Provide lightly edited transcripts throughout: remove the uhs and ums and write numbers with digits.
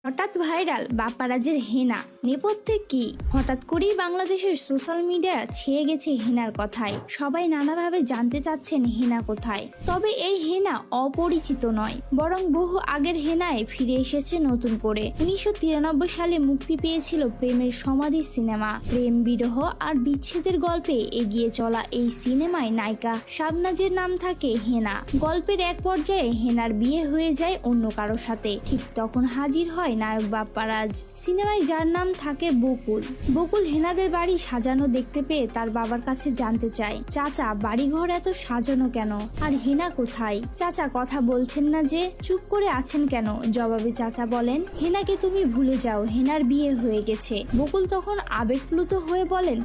হঠাৎ ভাইরাল বাপ্পারাজের হেনা, নেপথ্যে কি? হঠাৎ করেই বাংলাদেশের সোশ্যাল মিডিয়া ছেয়ে গেছে হেনার কথায়। সবাই নানাভাবে জানতে চাচ্ছেন হেনা কোথায়। তবে এই হেনা অপরিচিত নয়, বরং বহু আগের হেনায় ফিরে এসেছে নতুন করে। 1993 সালে মুক্তি পেয়েছিল প্রেমের সমাধি সিনেমা। প্রেম, বিরহ আর বিচ্ছেদের গল্পে এগিয়ে চলা এই সিনেমায় নায়িকা শাবনাজের নাম থাকে হেনা। গল্পের এক পর্যায়ে হেনার বিয়ে হয়ে যায় অন্য কারো সাথে। ঠিক তখন হাজির হয় নায়ক বাপ্পারাজ। সিনেমায় যার নাম থাকে বকুল। বকুল হেনাদের বাড়ি সাজানো দেখতে পেয়ে তার বাবার কাছে জানতে চায়, চাচা বাড়িঘর এত সাজানো কেন, আর হেনা কোথায়? চাচা কথা বলছেন না যে, চুপ করে আছেন কেন? জবাবে চাচা বলেন, হেনাকে তুমি ভুলে যাও, হেনার বিয়ে হয়ে গেছে। বকুল তখন আবেগপ্লুত হয়ে বলেন,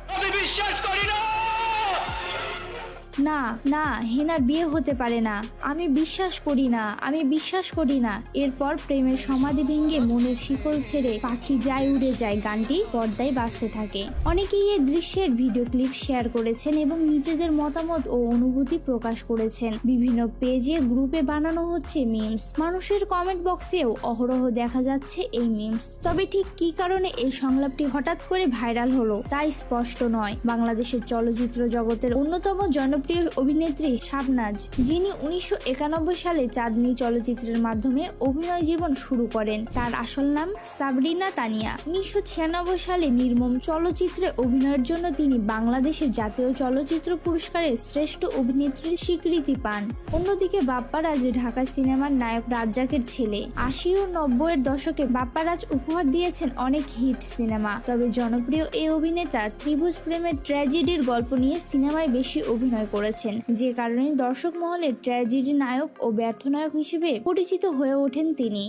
না না, হেনার বিয়ে হতে পারে না, আমি বিশ্বাস করি না, আমি বিশ্বাস করি না। এরপর প্রেমের সমাধি ভেঙে মনের শিকল ছেড়ে পাখি যায় উড়ে যায় গানটি পর্দায় বাজতে থাকে। অনেকেই এই দৃশ্যের ভিডিও ক্লিপ শেয়ার করেছেন এবং নিজেদের মতামত ও অনুভূতি প্রকাশ করেছেন। বিভিন্ন পেজে, গ্রুপে বানানো হচ্ছে মিমস। মানুষের কমেন্ট বক্সেও অহরহ দেখা যাচ্ছে এই মিমস। তবে ঠিক কি কারণে এই সংলাপটি হঠাৎ করে ভাইরাল হলো তা স্পষ্ট নয়। বাংলাদেশের চলচ্চিত্র জগতের অন্যতম জনপ্রিয় অভিনেত্রী শাবনাজ, যিনি 1991 সালে চাঁদনী চলচ্চিত্রের মাধ্যমে অভিনয় জীবন শুরু করেন, তার আসল নাম সাবরিনা তানিয়া। 1996 সালে নির্মম চলচ্চিত্রে অভিনয়ের জন্য তিনি বাংলাদেশের জাতীয় চলচ্চিত্র পুরস্কারের শ্রেষ্ঠ অভিনেত্রীর স্বীকৃতি পান। অন্যদিকে বাপ্পারাজ ঢাকা সিনেমার নায়ক রাজ্জাকের ছেলে। 80 ও 90-এর দশকে বাপ্পারাজ উপহার দিয়েছেন অনেক হিট সিনেমা। তবে জনপ্রিয় এই অভিনেতা ত্রিভুজ প্রেমের ট্র্যাজেডির গল্প নিয়ে সিনেমায় বেশি অভিনয় করেছেন, যে কারণে দর্শক মহলে ট্র্যাজেডি নায়ক ও ব্যর্থ নায়ক হিসেবে পরিচিত হয়ে ওঠেন তিনি।